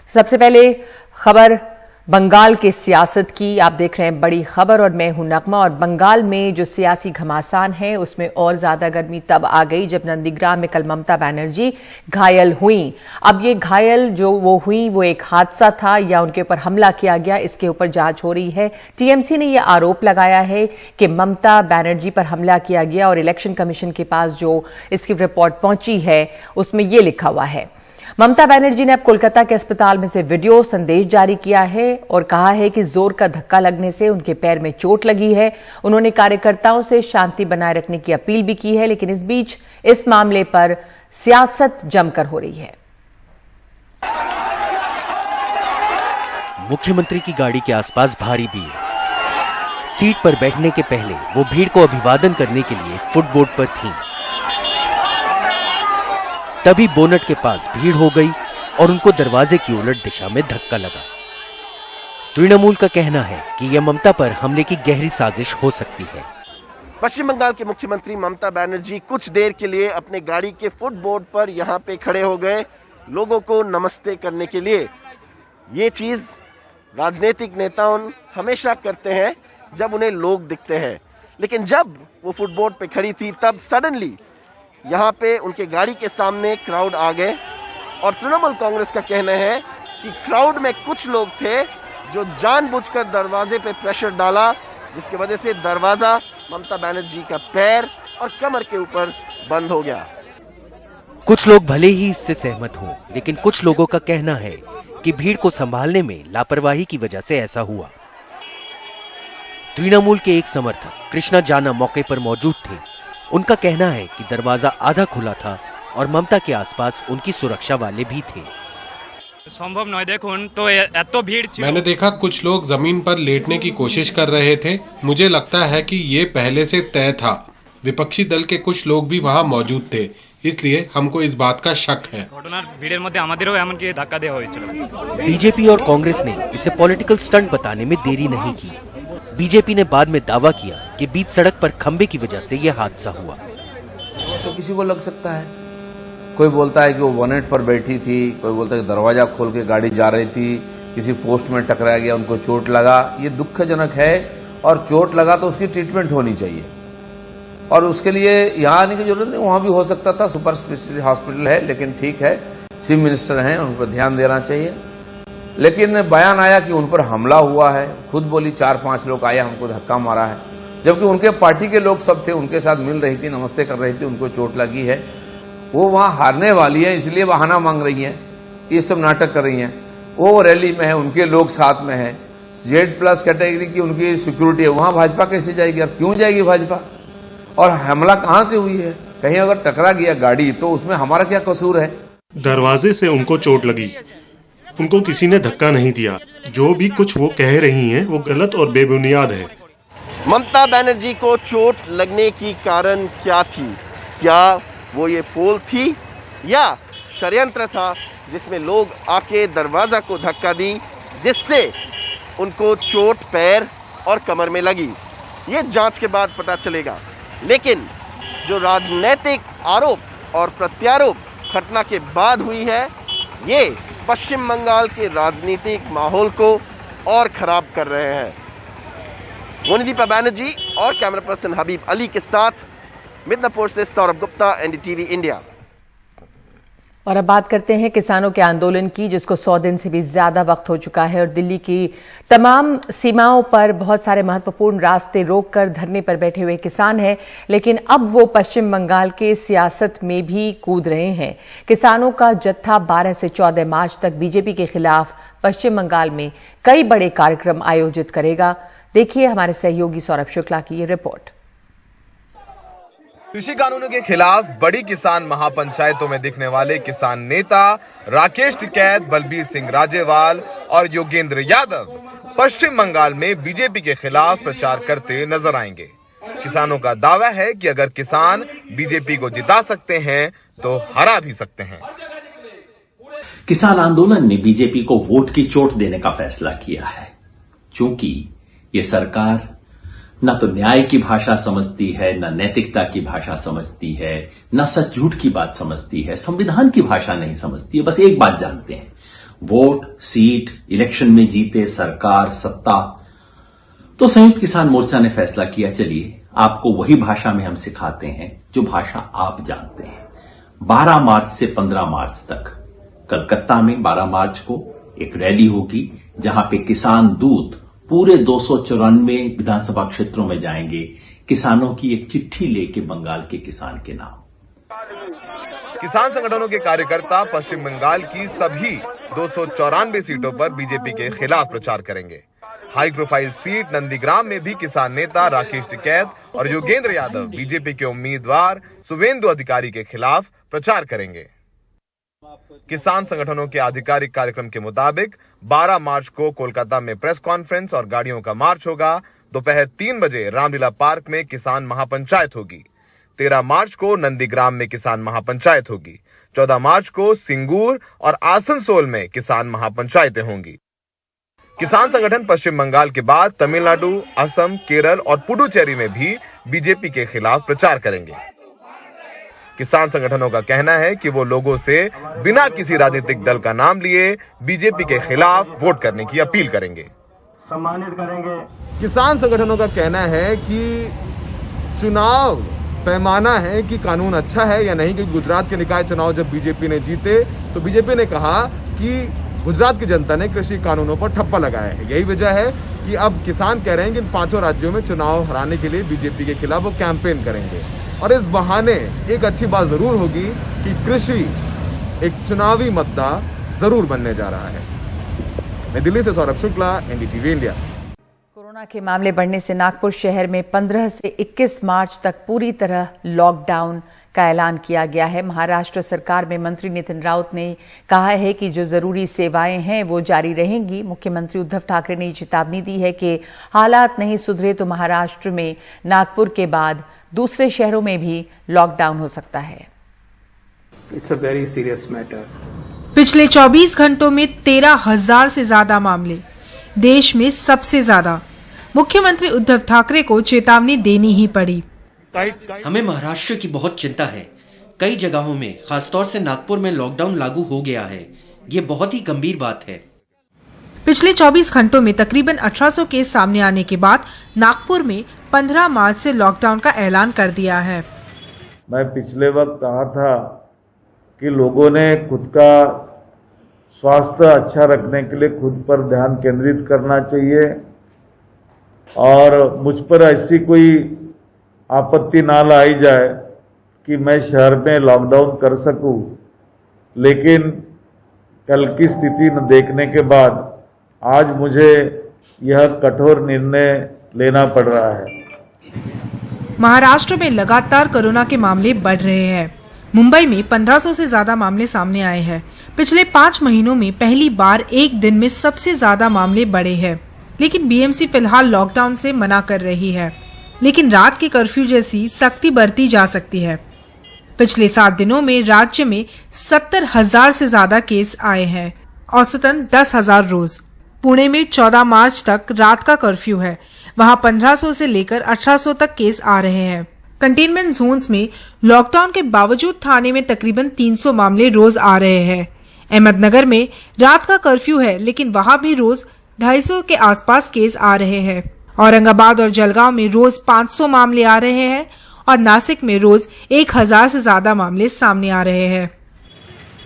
सबसे पहले खबर बंगाल के सियासत की। आप देख रहे हैं बड़ी खबर और मैं हूं नगमा। और बंगाल में जो सियासी घमासान है उसमें और ज्यादा गर्मी तब आ गई जब नंदीग्राम में कल ममता बनर्जी घायल हुई। अब ये घायल जो वो हुई वो एक हादसा था या उनके ऊपर हमला किया गया, इसके ऊपर जांच हो रही है। टीएमसी ने यह आरोप लगाया है कि ममता बनर्जी पर हमला किया गया और इलेक्शन कमीशन के पास जो इसकी रिपोर्ट पहुंची है उसमें यह लिखा हुआ है। ममता बनर्जी ने अब कोलकाता के अस्पताल में से वीडियो संदेश जारी किया है और कहा है कि जोर का धक्का लगने से उनके पैर में चोट लगी है। उन्होंने कार्यकर्ताओं से शांति बनाए रखने की अपील भी की है, लेकिन इस बीच इस मामले पर सियासत जमकर हो रही है। मुख्यमंत्री की गाड़ी के आसपास भारी भीड़। सीट पर बैठने के पहले वो भीड़ को अभिवादन करने के लिए फुटबोर्ड पर थीं। तभी बोनट के पास भीड़ हो गई और उनको दरवाजे की उलट दिशा में धक्का लगा। तृणमूल का कहना है कि यह ममता पर हमले की गहरी साजिश हो सकती है। पश्चिम बंगाल के मुख्यमंत्री ममता बनर्जी कुछ देर के लिए अपने गाड़ी के फुटबोर्ड पर यहाँ पे खड़े हो गए लोगों को नमस्ते करने के लिए। ये चीज राजनीतिक नेता हमेशा करते हैं जब उन्हें लोग दिखते हैं, लेकिन जब वो फुटबोर्ड पे खड़ी थी तब सडनली यहाँ पे उनके गाड़ी के सामने क्राउड आ गए और तृणमूल कांग्रेस का कहना है कि क्राउड में कुछ लोग थे जो जानबूझकर दरवाजे पे प्रेशर डाला, जिसकी वजह से दरवाजा ममता बनर्जी का पैर और कमर के ऊपर बंद हो गया। कुछ लोग भले ही इससे सहमत हों, लेकिन कुछ लोगों का कहना है कि भीड़ को संभालने में लापरवाही की वजह से ऐसा हुआ। तृणमूल के एक समर्थक कृष्णा जाना मौके पर मौजूद थे। उनका कहना है कि दरवाजा आधा खुला था और ममता के आसपास उनकी सुरक्षा वाले भी थे। संभव नहीं, देखुन तो एतो भीड़। मैंने देखा कुछ लोग जमीन पर लेटने की कोशिश कर रहे थे। मुझे लगता है कि ये पहले से तय था। विपक्षी दल के कुछ लोग भी वहाँ मौजूद थे, इसलिए हमको इस बात का शक है। बीजेपी और कांग्रेस ने इसे पॉलिटिकल स्टंट बताने में देरी नहीं की। बीजेपी ने बाद में दावा किया कि बीच सड़क पर खंबे की वजह से यह हादसा हुआ। तो किसी को लग सकता है, कोई बोलता है कि वो बोनेट पर बैठी थी, कोई बोलता है कि दरवाजा खोल के गाड़ी जा रही थी, किसी पोस्ट में टकरा गया, उनको चोट लगा। ये दुखजनक है और चोट लगा तो उसकी ट्रीटमेंट होनी चाहिए और उसके लिए यहाँ आने की जरूरत नहीं। वहां भी हो सकता था, सुपर स्पेशलिटी हॉस्पिटल है, लेकिन ठीक है, चीफ मिनिस्टर हैं, उन पर ध्यान देना चाहिए। लेकिन बयान आया कि उन पर हमला हुआ है। खुद बोली 4-5 लोग आए, हमको धक्का मारा है, जबकि उनके पार्टी के लोग सब थे, उनके साथ मिल रही थी, नमस्ते कर रही थी, उनको चोट लगी है। वो वहां हारने वाली है, इसलिए बहाना मांग रही हैं, ये सब नाटक कर रही हैं। वो रैली में है, उनके लोग साथ में है, Z+ कैटेगरी की उनकी सिक्योरिटी है। वहां भाजपा कैसे जाएगी और क्यों जाएगी भाजपा? और हमला कहां से हुई है? कहीं अगर टकरा गया गाड़ी तो उसमें हमारा क्या कसूर है? दरवाजे से उनको चोट लगी, उनको किसी ने धक्का नहीं दिया। जो भी कुछ वो कह रही हैं वो गलत और बेबुनियाद है। ममता बनर्जी को चोट लगने की कारण क्या थी? क्या वो ये पोल थी या षड्यंत्र था जिसमें लोग आके दरवाजा को धक्का दी, जिससे उनको चोट पैर और कमर में लगी? ये जांच के बाद पता चलेगा। लेकिन जो राजनीतिक आरोप और प्रत्यारोप घटना के बाद हुई है, ये पश्चिम बंगाल के राजनीतिक माहौल को और खराब कर रहे हैं। मोनिदीपा बनर्जी और कैमरा पर्सन हबीब अली के साथ मिदनापुर से सौरभ गुप्ता, एनडीटीवी इंडिया। और अब बात करते हैं किसानों के आंदोलन की, जिसको 100 दिन से भी ज्यादा वक्त हो चुका है और दिल्ली की तमाम सीमाओं पर बहुत सारे महत्वपूर्ण रास्ते रोककर धरने पर बैठे हुए किसान हैं। लेकिन अब वो पश्चिम बंगाल के सियासत में भी कूद रहे हैं। किसानों का जत्था 12 से 14 मार्च तक बीजेपी के खिलाफ पश्चिम बंगाल में कई बड़े कार्यक्रम आयोजित करेगा। देखिए हमारे सहयोगी सौरभ शुक्ला की ये रिपोर्ट। कृषि कानूनों के खिलाफ बड़ी किसान महापंचायतों में दिखने वाले किसान नेता राकेश टिकैत, बलबीर सिंह राजेवाल और योगेंद्र यादव पश्चिम बंगाल में बीजेपी के खिलाफ प्रचार करते नजर आएंगे। किसानों का दावा है कि अगर किसान बीजेपी को जिता सकते हैं तो हरा भी सकते हैं। किसान आंदोलन ने बीजेपी को वोट की चोट देने का फैसला किया है, क्योंकि ये सरकार न तो न्याय की भाषा समझती है, न नैतिकता की भाषा समझती है, न सच झूठ की बात समझती है, संविधान की भाषा नहीं समझती है। बस एक बात जानते हैं, वोट, सीट, इलेक्शन में जीते, सरकार, सत्ता। तो संयुक्त किसान मोर्चा ने फैसला किया, चलिए आपको वही भाषा में हम सिखाते हैं जो भाषा आप जानते हैं। 12 मार्च से 15 मार्च तक कलकत्ता में 12 मार्च को एक रैली होगी, जहां पे किसान दूत पूरे 294 विधानसभा क्षेत्रों में जाएंगे, किसानों की एक चिट्ठी लेके बंगाल के किसान के नाम। किसान संगठनों के कार्यकर्ता पश्चिम बंगाल की सभी 294 सीटों पर बीजेपी के खिलाफ प्रचार करेंगे। हाई प्रोफाइल सीट नंदीग्राम में भी किसान नेता राकेश टिकैत और योगेंद्र यादव बीजेपी के उम्मीदवार शुभेंदु अधिकारी के खिलाफ प्रचार करेंगे। किसान संगठनों के आधिकारिक कार्यक्रम के मुताबिक 12 मार्च को कोलकाता में प्रेस कॉन्फ्रेंस और गाड़ियों का मार्च होगा। दोपहर 3 बजे रामलीला पार्क में किसान महापंचायत होगी। 13 मार्च को नंदीग्राम में किसान महापंचायत होगी। 14 मार्च को सिंगूर और आसनसोल में किसान महापंचायतें होंगी। किसान संगठन पश्चिम बंगाल के बाद तमिलनाडु, असम, केरल और पुडुचेरी में भी बीजेपी के खिलाफ प्रचार करेंगे। किसान संगठनों का कहना है कि वो लोगों से बिना किसी राजनीतिक दल का नाम लिए बीजेपी के खिलाफ वोट करने की अपील करेंगे, सम्मानित करेंगे। किसान संगठनों का कहना है कि चुनाव पैमाना है कि कानून अच्छा है या नहीं, क्योंकि गुजरात के निकाय चुनाव जब बीजेपी ने जीते तो बीजेपी ने कहा कि गुजरात की जनता ने कृषि कानूनों पर ठप्पा लगाया है। यही वजह है कि अब किसान कह रहे हैं कि इन 5 राज्यों में चुनाव हराने के लिए बीजेपी के खिलाफ वो कैंपेन करेंगे। और इस बहाने एक अच्छी बात जरूर होगी कि कृषि एक चुनावी मुद्दा जरूर बनने जा रहा है। मैं दिल्ली से Saurabh Shukla, NDTV India. Corona के मामले बढ़ने से नागपुर शहर में 15 से 21 मार्च तक पूरी तरह लॉकडाउन का ऐलान किया गया है। महाराष्ट्र सरकार में मंत्री नितिन राउत ने कहा है कि जो जरूरी सेवाएं हैं वो जारी रहेंगी। मुख्यमंत्री उद्धव ठाकरे ने चेतावनी दी है कि हालात नहीं सुधरे तो महाराष्ट्र में नागपुर के बाद दूसरे शहरों में भी लॉकडाउन हो सकता है। It's a very serious matter. पिछले 24 घंटों में 13,000 से ज्यादा मामले, देश में सबसे ज्यादा। मुख्यमंत्री उद्धव ठाकरे को चेतावनी देनी ही पड़ी। हमें महाराष्ट्र की बहुत चिंता है। कई जगहों में, खासतौर से नागपुर में लॉकडाउन लागू हो गया है। ये बहुत ही गंभीर बात है। पिछले 24 घंटों में तकरीबन 1800 केस सामने आने के बाद नागपुर में 15 मार्च से लॉकडाउन का ऐलान कर दिया है। मैं पिछले वक्त कहा था कि लोगों ने खुद का स्वास्थ्य अच्छा रखने के लिए खुद पर ध्यान केंद्रित करना चाहिए और मुझ पर ऐसी कोई आपत्ति ना लाई जाए कि मैं शहर में लॉकडाउन कर सकूं। लेकिन कल की स्थिति न देखने के बाद आज मुझे यह कठोर निर्णय लेना पड़ रहा है। महाराष्ट्र में लगातार कोरोना के मामले बढ़ रहे हैं। मुंबई में 1500 से ज्यादा मामले सामने आए हैं। पिछले 5 महीनों में पहली बार एक दिन में सबसे ज्यादा मामले बढ़े हैं। लेकिन बीएमसी फिलहाल लॉकडाउन से मना कर रही है, लेकिन रात के कर्फ्यू जैसी सख्ती बरती जा सकती है। पिछले 7 दिनों में राज्य में 70,000 से ज्यादा केस आए हैं, औसतन 10,000 रोज। पुणे में 14 मार्च तक रात का कर्फ्यू है, वहां 1500 से लेकर 1800 तक केस आ रहे हैं। कंटेनमेंट जोन्स में लॉकडाउन के बावजूद थाने में तकरीबन 300 मामले रोज आ रहे हैं। अहमदनगर में रात का कर्फ्यू है, लेकिन वहां भी रोज 250 के आसपास केस आ रहे हैं। औरंगाबाद और जलगांव में रोज 500 मामले आ रहे हैं और नासिक में रोज 1000 से ज्यादा मामले सामने आ रहे हैं।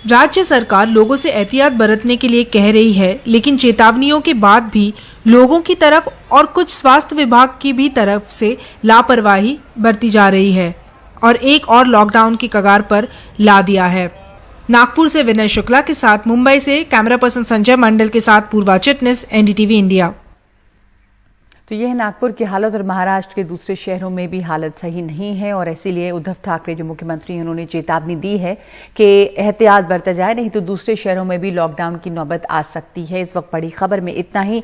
राज्य सरकार लोगों से एहतियात बरतने के लिए कह रही है, लेकिन चेतावनियों के बाद भी लोगों की तरफ और कुछ स्वास्थ्य विभाग की भी तरफ से लापरवाही बरती जा रही है और एक और लॉकडाउन की कगार पर ला दिया है। नागपुर से विनय शुक्ला के साथ मुंबई से कैमरा पर्सन संजय मंडल के साथ पूर्वा चिटनिस, एनडीटीवी इंडिया। तो यह है नागपुर की हालत और महाराष्ट्र के दूसरे शहरों में भी हालत सही नहीं है और इसीलिए उद्धव ठाकरे जो मुख्यमंत्री हैं उन्होंने चेतावनी दी है कि एहतियात बरता जाए, नहीं तो दूसरे शहरों में भी लॉकडाउन की नौबत आ सकती है। इस वक्त बड़ी खबर में इतना ही।